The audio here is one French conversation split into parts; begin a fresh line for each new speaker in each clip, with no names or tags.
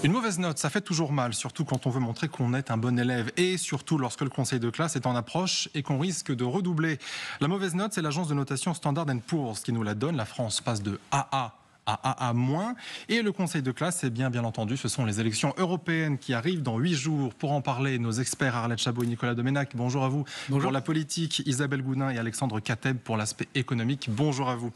Une mauvaise note, ça fait toujours mal, surtout quand on veut montrer qu'on est un bon élève et surtout lorsque le conseil de classe est en approche et qu'on risque de redoubler. La mauvaise note, c'est l'agence de notation Standard & Poor's qui nous la donne. La France passe de AA à AA-. Et le conseil de classe, c'est bien entendu, ce sont les élections européennes qui arrivent dans 8 jours. Pour en parler, nos experts Arlette Chabot et Nicolas Doménac, bonjour à vous.
Bonjour.
Pour la politique, Isabelle Goudin et Alexandre Kateb pour l'aspect économique, bonjour à vous.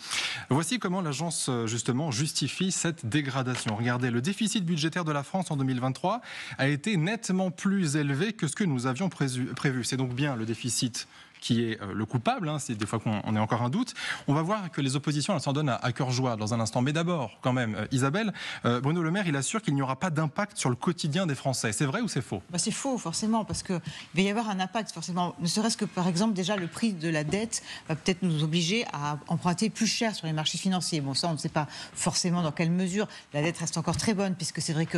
Voici comment l'agence, justement, justifie cette dégradation. Regardez, le déficit budgétaire de la France en 2023 a été nettement plus élevé que ce que nous avions prévu. C'est donc bien le déficit qui est le coupable, c'est des fois qu'on ait encore un doute. On va voir que les oppositions, elles s'en donnent à cœur joie dans un instant. Mais d'abord, quand même, Isabelle, Bruno Le Maire, il assure qu'il n'y aura pas d'impact sur le quotidien des Français. C'est vrai ou c'est faux ?
C'est faux, forcément, parce qu'il va y avoir un impact, forcément. Ne serait-ce que, par exemple, déjà, le prix de la dette va peut-être nous obliger à emprunter plus cher sur les marchés financiers. Bon, ça, on ne sait pas forcément dans quelle mesure. La dette reste encore très bonne, puisque c'est vrai que,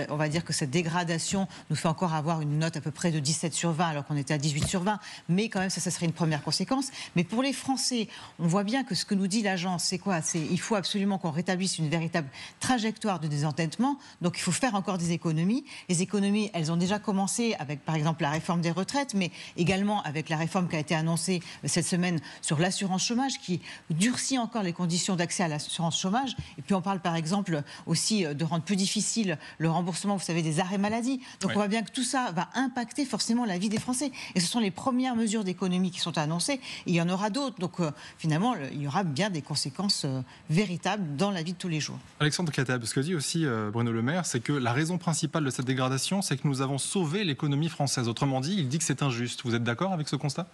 on va dire que cette dégradation nous fait encore avoir une note à peu près de 17 sur 20, alors qu'on était à 18 sur 20. Mais quand même, ça serait une première conséquence. Mais pour les Français, on voit bien que ce que nous dit l'agence, c'est quoi ? Il faut absolument qu'on rétablisse une véritable trajectoire de désendettement. Donc, il faut faire encore des économies. Les économies, elles ont déjà commencé avec, par exemple, la réforme des retraites, mais également avec la réforme qui a été annoncée cette semaine sur l'assurance chômage, qui durcit encore les conditions d'accès à l'assurance chômage. Et puis, on parle, par exemple, aussi de rendre plus difficile le remboursement, vous savez, des arrêts maladie. Donc, on voit bien que tout ça va impacter forcément la vie des Français. Et ce sont les premières mesures d'économie qui sont annoncées. Et il y en aura d'autres. Donc, finalement, il y aura bien des conséquences véritables dans la vie de tous les jours.
Alexandre Kateb, ce que dit aussi Bruno Le Maire, c'est que la raison principale de cette dégradation, c'est que nous avons sauvé l'économie française. Autrement dit, il dit que c'est injuste. Vous êtes d'accord avec ce constat ?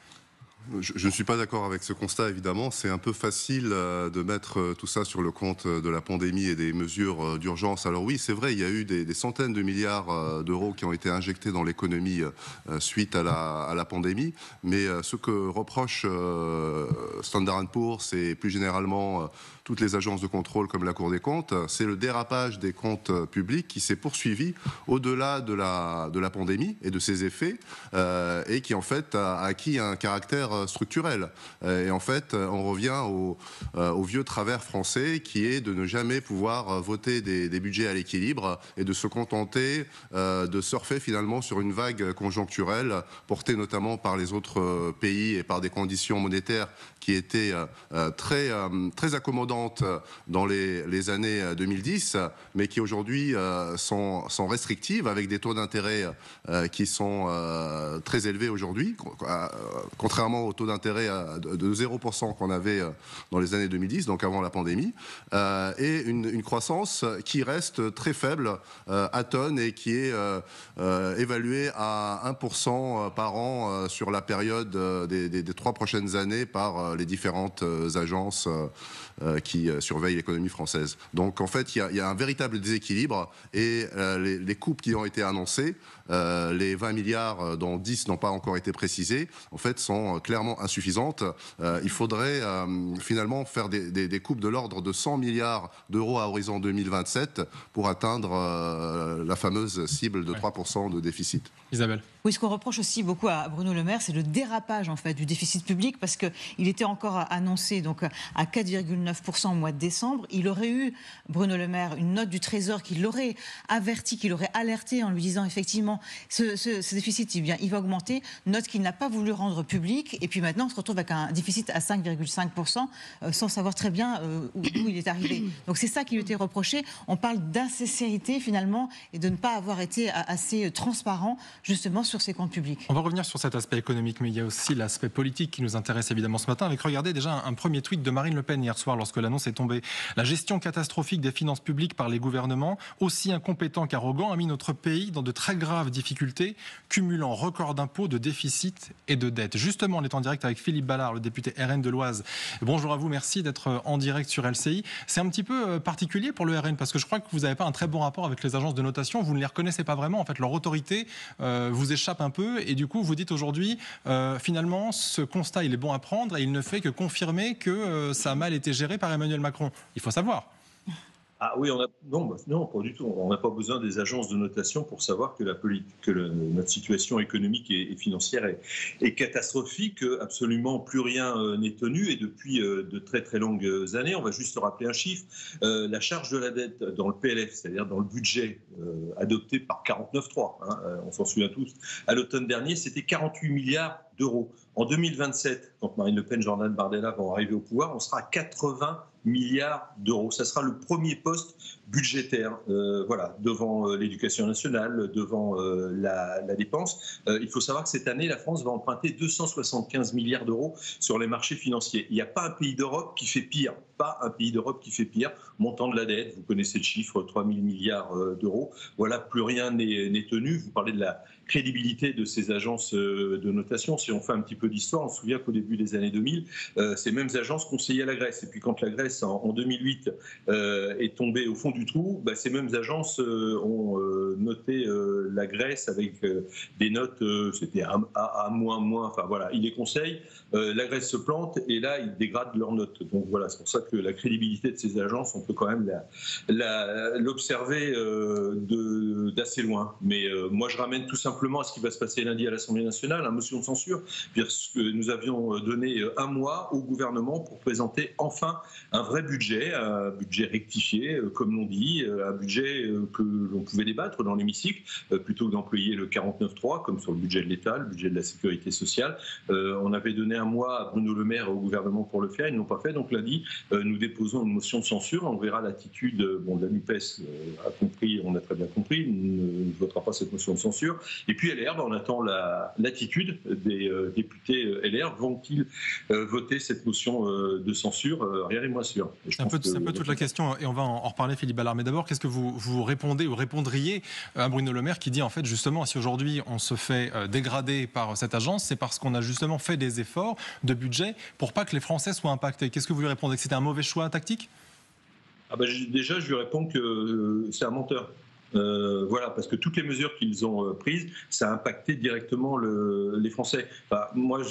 Je ne suis pas d'accord avec ce constat, évidemment. C'est un peu facile de mettre tout ça sur le compte de la pandémie et des mesures d'urgence. Alors oui, c'est vrai, il y a eu des centaines de milliards d'euros qui ont été injectés dans l'économie suite à la pandémie. Mais ce que reproche Standard & Poor's et plus généralement toutes les agences de contrôle comme la Cour des comptes, c'est le dérapage des comptes publics qui s'est poursuivi au-delà de la pandémie et de ses effets et qui en fait a acquis un caractère structurel. Et en fait, on revient au vieux travers français qui est de ne jamais pouvoir voter des budgets à l'équilibre et de se contenter de surfer finalement sur une vague conjoncturelle portée notamment par les autres pays et par des conditions monétaires qui étaient très accommodantes dans les années 2010, mais qui aujourd'hui sont restrictives avec des taux d'intérêt qui sont très élevés aujourd'hui, contrairement au taux d'intérêt de 0% qu'on avait dans les années 2010, donc avant la pandémie, et une croissance qui reste très faible, atone, et qui est évaluée à 1% par an sur la période des 3 prochaines années par les différentes agences qui surveillent l'économie française. Donc en fait, il y a un véritable déséquilibre et les coupes qui ont été annoncées, les 20 milliards dont 10 n'ont pas encore été précisés, en fait sont clairement insuffisantes. Il faudrait finalement faire des coupes de l'ordre de 100 milliards d'euros à horizon 2027 pour atteindre la fameuse cible de 3% de déficit.
Isabelle.
Oui, ce qu'on reproche aussi beaucoup à Bruno Le Maire, c'est le dérapage en fait du déficit public, parce qu'il était encore annoncé donc à 4,9% au mois de décembre. Il aurait eu, Bruno Le Maire, une note du Trésor qui l'aurait averti, qui l'aurait alerté en lui disant effectivement ce déficit il va augmenter, note qu'il n'a pas voulu rendre publique, et puis maintenant on se retrouve avec un déficit à 5,5% sans savoir très bien où il est arrivé. Donc c'est ça qui lui était reproché. On parle d'insincérité finalement et de ne pas avoir été assez transparent justement sur ses comptes publics.
On va revenir sur cet aspect économique, mais il y a aussi l'aspect politique qui nous intéresse évidemment ce matin, avec, regardez, déjà un premier tweet de Marine Le Pen hier soir lorsque l'annonce est tombée. La gestion catastrophique des finances publiques par les gouvernements, aussi incompétents qu'arrogants, a mis notre pays dans de très graves difficultés, cumulant record d'impôts, de déficit et de dettes. Justement, on est en direct avec Philippe Ballard, le député RN de l'Oise. Bonjour à vous, merci d'être en direct sur LCI. C'est un petit peu particulier pour le RN, parce que je crois que vous n'avez pas un très bon rapport avec les agences de notation, vous ne les reconnaissez pas vraiment, en fait leur autorité vous échappe un peu, et du coup vous dites aujourd'hui finalement ce constat il est bon à prendre et il ne fait que confirmer que ça a mal été géré par Emmanuel Macron. Il faut savoir.
Ah oui, non, pas du tout. On n'a pas besoin des agences de notation pour savoir que notre situation économique et financière est catastrophique. Absolument plus rien n'est tenu et depuis de très très longues années. On va juste rappeler un chiffre. La charge de la dette dans le PLF, c'est-à-dire dans le budget adopté par 49.3, on s'en souvient tous, à l'automne dernier, c'était 48 milliards d'euros. En 2027, quand Marine Le Pen, Jordan Bardella vont arriver au pouvoir, on sera à 80 milliards d'euros. Ça sera le premier poste budgétaire, devant l'éducation nationale, devant la dépense. Il faut savoir que cette année, la France va emprunter 275 milliards d'euros sur les marchés financiers. Il n'y a pas un pays d'Europe qui fait pire. Pas un pays d'Europe qui fait pire. Montant de la dette, vous connaissez le chiffre, 3 000 milliards d'euros. Voilà, plus rien n'est tenu. Vous parlez de la crédibilité de ces agences de notation. Si on fait un petit peu d'histoire, on se souvient qu'au début des années 2000, ces mêmes agences conseillaient la Grèce. Et puis quand la Grèce, en 2008, est tombée au fond du trou, ces mêmes agences ont noté la Grèce avec des notes, c'était A, enfin voilà, ils les conseillent, la Grèce se plante et là, ils dégradent leurs notes. Donc voilà, c'est pour ça que la crédibilité de ces agences, on peut quand même l'observer d'assez loin. Mais moi, je ramène tout simplement à ce qui va se passer lundi à l'Assemblée nationale, la motion de censure, puisque nous avions donné un mois au gouvernement pour présenter enfin un vrai budget, un budget rectifié, comme l'on dit, un budget que l'on pouvait débattre dans l'hémicycle, plutôt que d'employer le 49.3, comme sur le budget de l'État, le budget de la sécurité sociale. On avait donné un mois à Bruno Le Maire et au gouvernement pour le faire, ils ne l'ont pas fait. Donc lundi, nous déposons une motion de censure. On verra l'attitude de la NUPES, a compris, on a très bien compris, ne votera pas cette motion de censure. Et puis LR, on attend l'attitude des députés LR. Vont-ils voter cette motion de censure? Rien n'est moins sûr.
C'est un peu toute la question, et on va en reparler, Philippe Ballard. Mais d'abord, qu'est-ce que vous répondez ou répondriez à Bruno Le Maire qui dit en fait justement, si aujourd'hui on se fait dégrader par cette agence, c'est parce qu'on a justement fait des efforts de budget pour pas que les Français soient impactés. Qu'est-ce que vous lui répondez? Que c'était un mauvais choix tactique?
Déjà, je lui réponds que c'est un menteur. Voilà, parce que toutes les mesures qu'ils ont prises, ça a impacté directement les Français. Enfin, moi,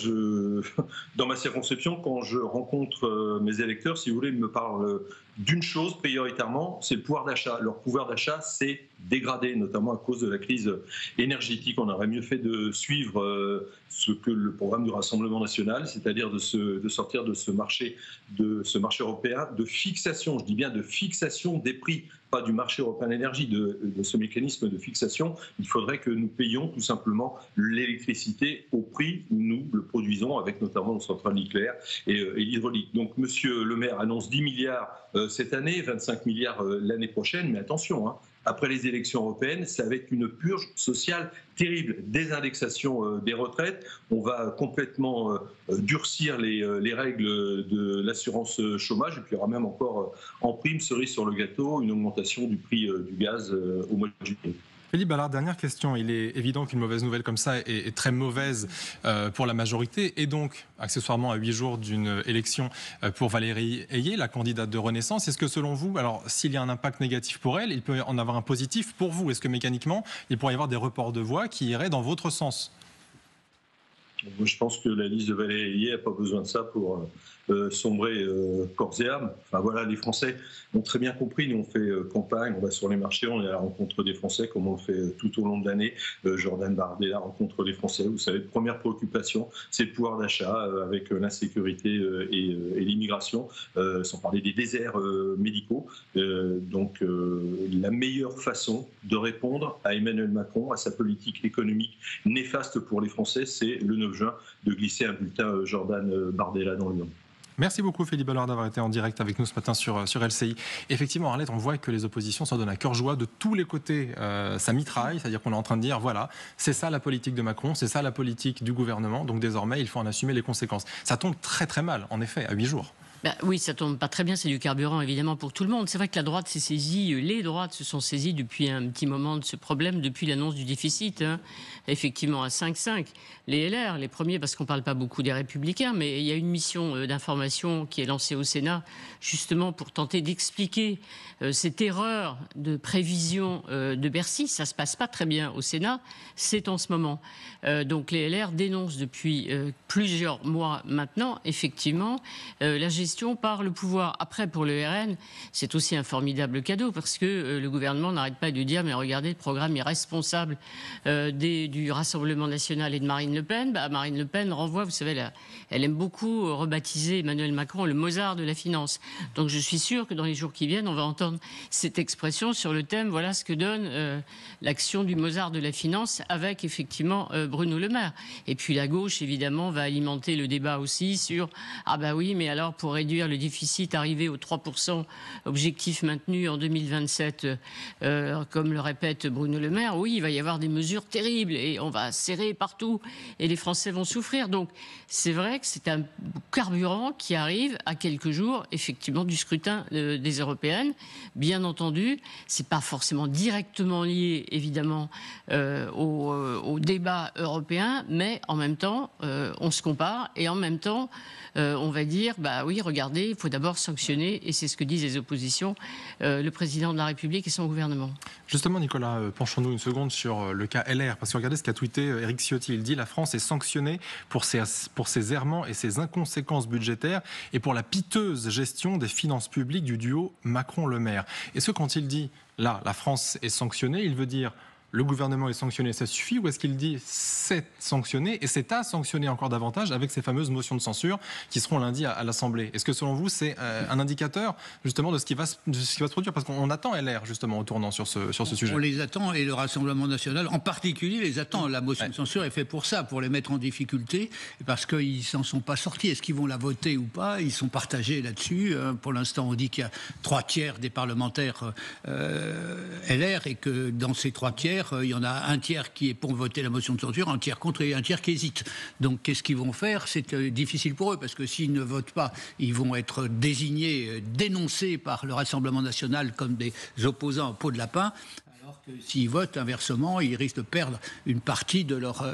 dans ma circonscription, quand je rencontre mes électeurs, si vous voulez, ils me parlent d'une chose prioritairement, c'est le pouvoir d'achat. Leur pouvoir d'achat s'est dégradé, notamment à cause de la crise énergétique. On aurait mieux fait de suivre ce que le programme du Rassemblement national, c'est-à-dire de sortir de ce marché européen de fixation, je dis bien de fixation des prix, pas du marché européen de l'énergie, de ce mécanisme de fixation. Il faudrait que nous payions tout simplement l'électricité au prix où nous le produisons, avec notamment nos centrales nucléaires et l'hydraulique. Donc Monsieur Le Maire annonce 10 milliards cette année, 25 milliards l'année prochaine, mais attention, après les élections européennes, c'est avec une purge sociale terrible, désindexation des retraites. On va complètement durcir les règles de l'assurance chômage, et puis il y aura même encore en prime, cerise sur le gâteau, une augmentation du prix du gaz au mois de juillet.
Philippe Ballard, dernière question. Il est évident qu'une mauvaise nouvelle comme ça est très mauvaise pour la majorité et donc, accessoirement, à 8 jours d'une élection pour Valérie Ayé, la candidate de Renaissance. Est-ce que selon vous, alors s'il y a un impact négatif pour elle, il peut en avoir un positif pour vous? Est-ce que mécaniquement, il pourrait y avoir des reports de voix qui iraient dans votre sens?
Moi, je pense que la liste de Valérie Ayé n'a pas besoin de ça pour sombrer corps et âme. Enfin voilà, les Français ont très bien compris. Nous, on fait campagne, on va sur les marchés, on est à la rencontre des Français, comme on le fait tout au long de l'année. Jordan Bardella rencontre les Français. Vous savez, première préoccupation, c'est le pouvoir d'achat avec l'insécurité et l'immigration, sans parler des déserts médicaux. Donc, la meilleure façon de répondre à Emmanuel Macron, à sa politique économique néfaste pour les Français, c'est le 9 juin de glisser un bulletin Jordan Bardella dans l'urne.
Merci beaucoup Philippe Ballard d'avoir été en direct avec nous ce matin sur LCI. Effectivement, Arlette, on voit que les oppositions s'en donnent à cœur joie de tous les côtés. Ça mitraille, c'est-à-dire qu'on est en train de dire, voilà, c'est ça la politique de Macron, c'est ça la politique du gouvernement, donc désormais il faut en assumer les conséquences. Ça tombe très très mal, en effet, à 8 jours.
Oui, ça tombe pas très bien, c'est du carburant évidemment pour tout le monde. C'est vrai que la droite s'est saisie, les droites se sont saisies depuis un petit moment de ce problème, depuis l'annonce du déficit, effectivement à 5,5. Les LR, les premiers, parce qu'on ne parle pas beaucoup des Républicains, mais il y a une mission d'information qui est lancée au Sénat, justement pour tenter d'expliquer cette erreur de prévision de Bercy. Ça ne se passe pas très bien au Sénat, c'est en ce moment. Donc les LR dénoncent depuis plusieurs mois maintenant, effectivement, la gestion gestion par le pouvoir. Après, pour le RN, c'est aussi un formidable cadeau parce que le gouvernement n'arrête pas de dire mais regardez, le programme irresponsable du Rassemblement national et de Marine Le Pen. Marine Le Pen renvoie, vous savez, elle aime beaucoup rebaptiser Emmanuel Macron le Mozart de la finance. Donc je suis sûr que dans les jours qui viennent, on va entendre cette expression sur le thème, voilà ce que donne l'action du Mozart de la finance avec effectivement Bruno Le Maire. Et puis la gauche, évidemment, va alimenter le débat aussi sur ah bah oui, mais alors pour réduire le déficit, arriver aux 3% objectif maintenu en 2027, comme le répète Bruno Le Maire, oui, il va y avoir des mesures terribles et on va serrer partout et les Français vont souffrir. Donc c'est vrai que c'est un carburant qui arrive à quelques jours, effectivement, du scrutin des européennes. Bien entendu, c'est pas forcément directement lié, évidemment, au débat européen, mais en même temps, on se compare et en même temps, on va dire, bah oui, regardez, il faut d'abord sanctionner, et c'est ce que disent les oppositions, le président de la République et son gouvernement.
Justement, Nicolas, penchons-nous une seconde sur le cas LR, parce que regardez ce qu'a tweeté Éric Ciotti. Il dit « La France est sanctionnée pour ses errements et ses inconséquences budgétaires et pour la piteuse gestion des finances publiques du duo Macron-Le Maire ». Est-ce que quand il dit « là, la France est sanctionnée », il veut dire « le gouvernement est sanctionné, ça suffit » ou est-ce qu'il dit « c'est sanctionné et c'est à sanctionner encore davantage avec ces fameuses motions de censure qui seront lundi à l'Assemblée ». Est-ce que selon vous, c'est un indicateur justement de ce qui va se produire? Parce qu'on attend LR justement au tournant sur ce sujet.
On les attend et le Rassemblement national en particulier les attend. La motion de censure est faite pour ça, pour les mettre en difficulté parce qu'ils s'en sont pas sortis. Est-ce qu'ils vont la voter ou pas? Ils sont partagés là-dessus. Pour l'instant, on dit qu'il y a 3/3 des parlementaires LR et que dans ces 3/3, il y en a un tiers qui est pour voter la motion de censure, un tiers contre et un tiers qui hésite. Donc qu'est-ce qu'ils vont faire? C'est difficile pour eux parce que s'ils ne votent pas, ils vont être désignés, dénoncés par le Rassemblement national comme des opposants en peau de lapin. Alors que s'ils votent inversement, ils risquent de perdre une partie de leurs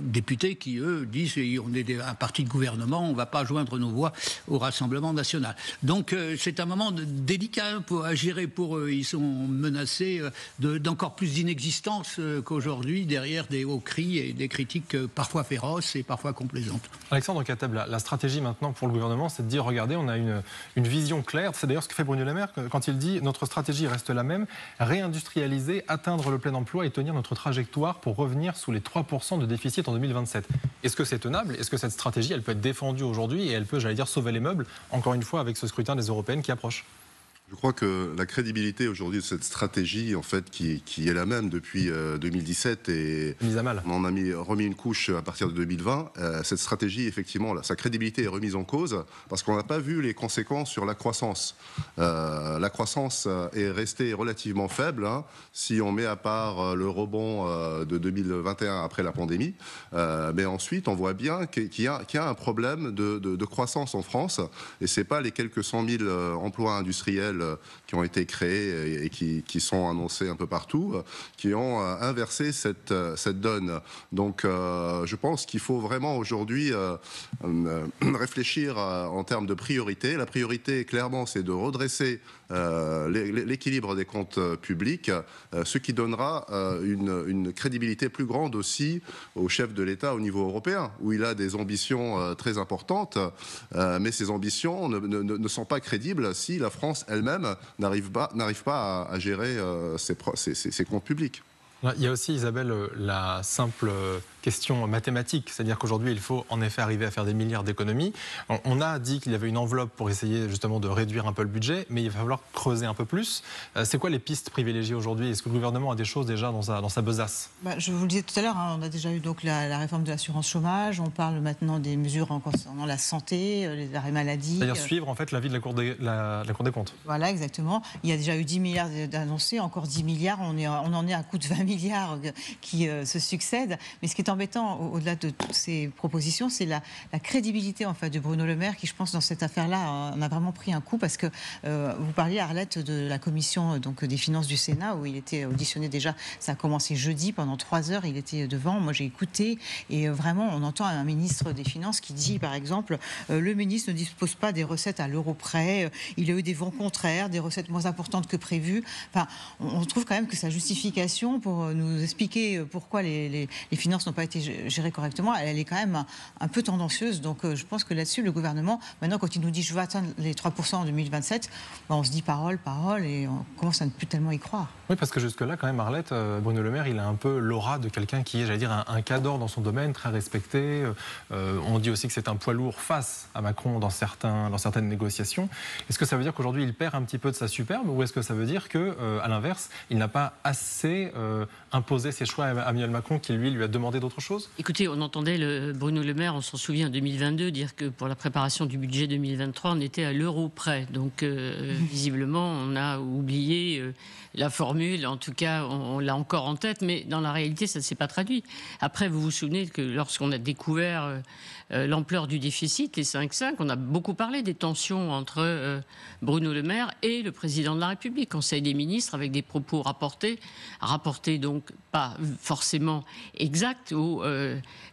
députés qui, eux, disent on est un parti de gouvernement, on ne va pas joindre nos voix au Rassemblement national. Donc c'est un moment délicat à gérer pour eux. Ils sont menacés d'encore plus d'inexistence qu'aujourd'hui derrière des hauts cris et des critiques parfois féroces et parfois complaisantes.
Alexandre Kateb, la stratégie maintenant pour le gouvernement, c'est de dire regardez, on a une vision claire. C'est d'ailleurs ce que fait Bruno Le Maire quand il dit notre stratégie reste la même, réindustrialiser, atteindre le plein emploi et tenir notre trajectoire pour revenir sous les 3% de déficit en 2027. Est-ce que c'est tenable? Est-ce que cette stratégie, elle peut être défendue aujourd'hui et elle peut, j'allais dire, sauver les meubles, encore une fois, avec ce scrutin des européennes qui approche?
Je crois que la crédibilité aujourd'hui de cette stratégie, en fait, qui est la même depuis 2017 et
mise à mal.
On en a remis une couche à partir de 2020. Cette stratégie, effectivement, sa crédibilité est remise en cause parce qu'on n'a pas vu les conséquences sur la croissance. La croissance est restée relativement faible, hein, si on met à part le rebond de 2021 après la pandémie. Mais ensuite, on voit bien qu'il y a un problème de croissance en France et c'est pas les quelques 100 000 emplois industriels qui ont été créés et qui sont annoncés un peu partout, qui ont inversé cette donne. Donc je pense qu'il faut vraiment aujourd'hui réfléchir en termes de priorité. La priorité, clairement, c'est de redresser l'équilibre des comptes publics, ce qui donnera une crédibilité plus grande aussi au chef de l'État au niveau européen, où il a des ambitions très importantes, mais ces ambitions ne sont pas crédibles si la France elle-même n'arrive pas à gérer ses comptes publics.
Il y a aussi, Isabelle, la simple question mathématique, c'est-à-dire qu'aujourd'hui, il faut en effet arriver à faire des milliards d'économies. On a dit qu'il y avait une enveloppe pour essayer justement de réduire un peu le budget, mais il va falloir creuser un peu plus. C'est quoi les pistes privilégiées aujourd'hui? Est-ce que le gouvernement a des choses déjà dans sa besace?
Je vous le disais tout à l'heure, hein, on a déjà eu donc la réforme de l'assurance chômage, on parle maintenant des mesures concernant la santé, les arrêts maladie.
C'est-à-dire suivre en fait l'avis de la Cour des comptes.
Voilà, exactement. Il y a déjà eu 10 milliards d'annoncés, encore 10 milliards, on en est à coût de 20 milliards qui se succèdent. Mais ce qui est embêtant, au-delà de toutes ces propositions, c'est la crédibilité en fait, de Bruno Le Maire, qui, je pense, dans cette affaire-là, on a vraiment pris un coup, parce que vous parliez, Arlette, de la commission donc, des finances du Sénat, où il était auditionné déjà, ça a commencé jeudi, pendant 3 heures, il était devant, moi j'ai écouté, et vraiment, on entend un ministre des Finances qui dit, par exemple, le ministre ne dispose pas des recettes à l'euro près, il a eu des vents contraires, des recettes moins importantes que prévues. Enfin, on trouve quand même que sa justification pour nous expliquer pourquoi les finances n'ont pas été gérée correctement, elle est quand même un peu tendancieuse. Donc je pense que là-dessus, le gouvernement, maintenant, quand il nous dit je veux atteindre les 3% en 2027, on se dit parole, et on commence à ne plus tellement y croire.
Oui, parce que jusque-là, quand même, Arlette, Bruno Le Maire, il a un peu l'aura de quelqu'un qui est, j'allais dire, un cadre dans son domaine, très respecté. On dit aussi que c'est un poids lourd face à Macron dans certaines négociations. Est-ce que ça veut dire qu'aujourd'hui, il perd un petit peu de sa superbe, ou est-ce que ça veut dire qu'à l'inverse, il n'a pas assez imposé ses choix à Emmanuel Macron, qui lui a demandé d'autres choses?
Écoutez, on entendait Bruno Le Maire, on s'en souvient, en 2022, dire que pour la préparation du budget 2023, on était à l'euro près. Donc, visiblement, on a oublié la formule. En tout cas, on l'a encore en tête, mais dans la réalité, ça ne s'est pas traduit. Après, vous vous souvenez que lorsqu'on a découvert l'ampleur du déficit, les 5,5, on a beaucoup parlé des tensions entre Bruno Le Maire et le président de la République, Conseil des ministres, avec des propos rapportés donc pas forcément exacts, où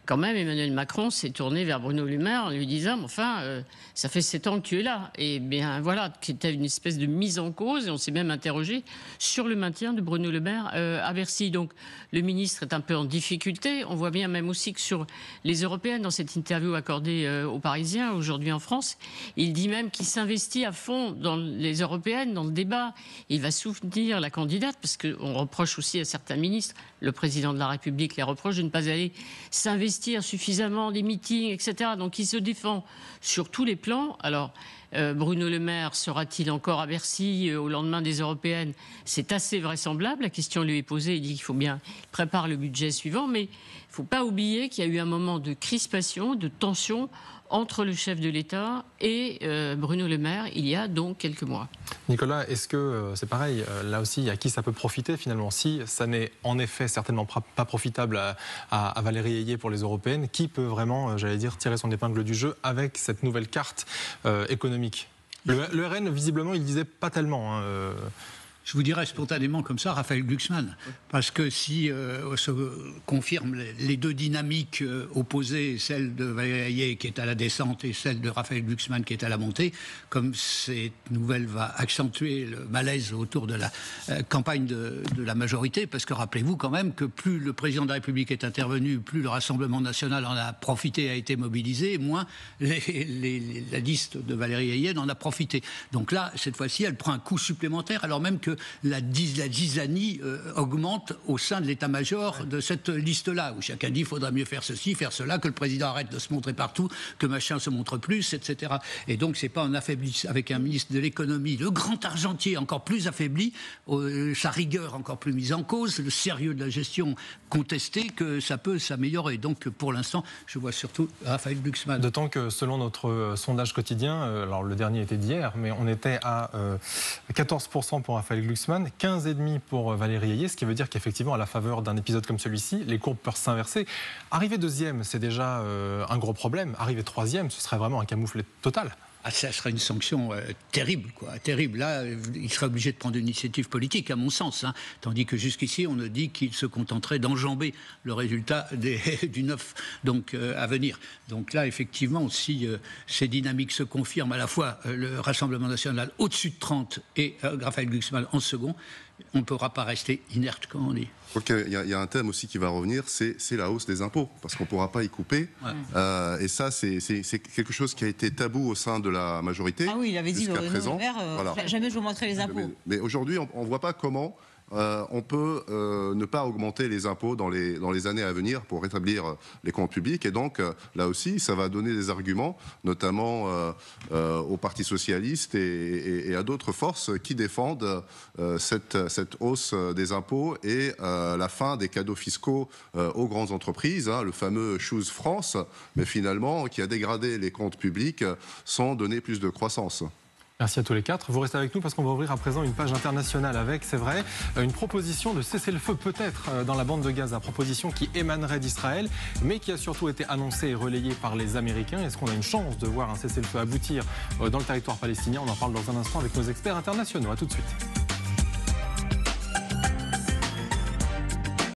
quand même Emmanuel Macron s'est tourné vers Bruno Le Maire en lui disant enfin, ça fait 7 ans que tu es là. Et bien voilà, c'était une espèce de mise en cause, et on s'est même interrogé sur le maintien de Bruno Le Maire à Bercy. Donc le ministre est un peu en difficulté. On voit bien même aussi que sur les européennes, dans cette interview accordée aux Parisiens aujourd'hui en France, il dit même qu'il s'investit à fond dans les européennes, dans le débat. Il va soutenir la candidate, parce qu'on reproche aussi à certains ministres, le président de la République les reproche de ne pas aller s'investir suffisamment des meetings, etc. Donc il se défend sur tous les plans. Alors Bruno Le Maire sera-t-il encore à Bercy au lendemain des européennes? C'est assez vraisemblable. La question lui est posée. Il dit qu'il faut bien préparer le budget suivant. Mais il ne faut pas oublier qu'il y a eu un moment de crispation, de tension entre le chef de l'État et Bruno Le Maire il y a donc quelques mois.
Nicolas, est-ce que c'est pareil, là aussi, à qui ça peut profiter finalement? Si ça n'est en effet certainement pas profitable à Valérie Ayé pour les européennes, qui peut vraiment, j'allais dire, tirer son épingle du jeu avec cette nouvelle carte économique? Le RN, visiblement, il disait pas tellement.
Je vous dirais spontanément comme ça, Raphaël Glucksmann. Parce que si se confirment les deux dynamiques opposées, celle de Valérie Ayé qui est à la descente et celle de Raphaël Glucksmann qui est à la montée, comme cette nouvelle va accentuer le malaise autour de la campagne de la majorité, parce que rappelez-vous quand même que plus le président de la République est intervenu, plus le Rassemblement national en a profité, a été mobilisé, moins la liste de Valérie Ayé en a profité. Donc là, cette fois-ci, elle prend un coup supplémentaire, alors même que la zizanie augmente au sein de l'état-major de cette liste-là, où chacun dit qu'il faudra mieux faire ceci, faire cela, que le président arrête de se montrer partout, que machin se montre plus, etc. Et donc, c'est pas en affaiblissant avec un ministre de l'économie, le grand argentier encore plus affaibli, sa rigueur encore plus mise en cause, le sérieux de la gestion contesté, que ça peut s'améliorer. Donc, pour l'instant, je vois surtout Raphaël Glucksmann.
D'autant que selon notre sondage quotidien, alors le dernier était d'hier, mais on était à 14% pour Raphaël Glucksmann, 15,5% pour Valérie Ayé, ce qui veut dire qu'effectivement, à la faveur d'un épisode comme celui-ci, les courbes peuvent s'inverser. Arriver deuxième, c'est déjà un gros problème. Arriver troisième, ce serait vraiment un camouflet total.
Ah, ça serait une sanction terrible, quoi. Terrible. Là, il serait obligé de prendre une initiative politique, à mon sens. Hein. Tandis que jusqu'ici, on a dit qu'il se contenterait d'enjamber le résultat du 9 donc, à venir. Donc là, effectivement, si ces dynamiques se confirment, à la fois le Rassemblement national au-dessus de 30 et Raphaël Glucksmann en second, on ne pourra pas rester inerte, comme on dit.
Il y a un thème aussi qui va revenir, c'est la hausse des impôts, parce qu'on ne pourra pas y couper. Ouais. Et ça, c'est quelque chose qui a été tabou au sein de la majorité.
Ah oui, il avait dit
jusqu'à présent.
Voilà. Jamais je vous montrerai les impôts.
Mais aujourd'hui, on ne voit pas comment on peut ne pas augmenter les impôts dans les années à venir pour rétablir les comptes publics. Et donc, là aussi, ça va donner des arguments, notamment au Parti socialiste et à d'autres forces qui défendent cette hausse des impôts et la fin des cadeaux fiscaux aux grandes entreprises, hein, le fameux Choose France, mais finalement, qui a dégradé les comptes publics sans donner plus de croissance.
Merci à tous les quatre. Vous restez avec nous parce qu'on va ouvrir à présent une page internationale avec, c'est vrai, une proposition de cessez-le-feu peut-être dans la bande de Gaza. Proposition qui émanerait d'Israël, mais qui a surtout été annoncée et relayée par les Américains. Est-ce qu'on a une chance de voir un cessez-le-feu aboutir dans le territoire palestinien? On en parle dans un instant avec nos experts internationaux. À tout de suite.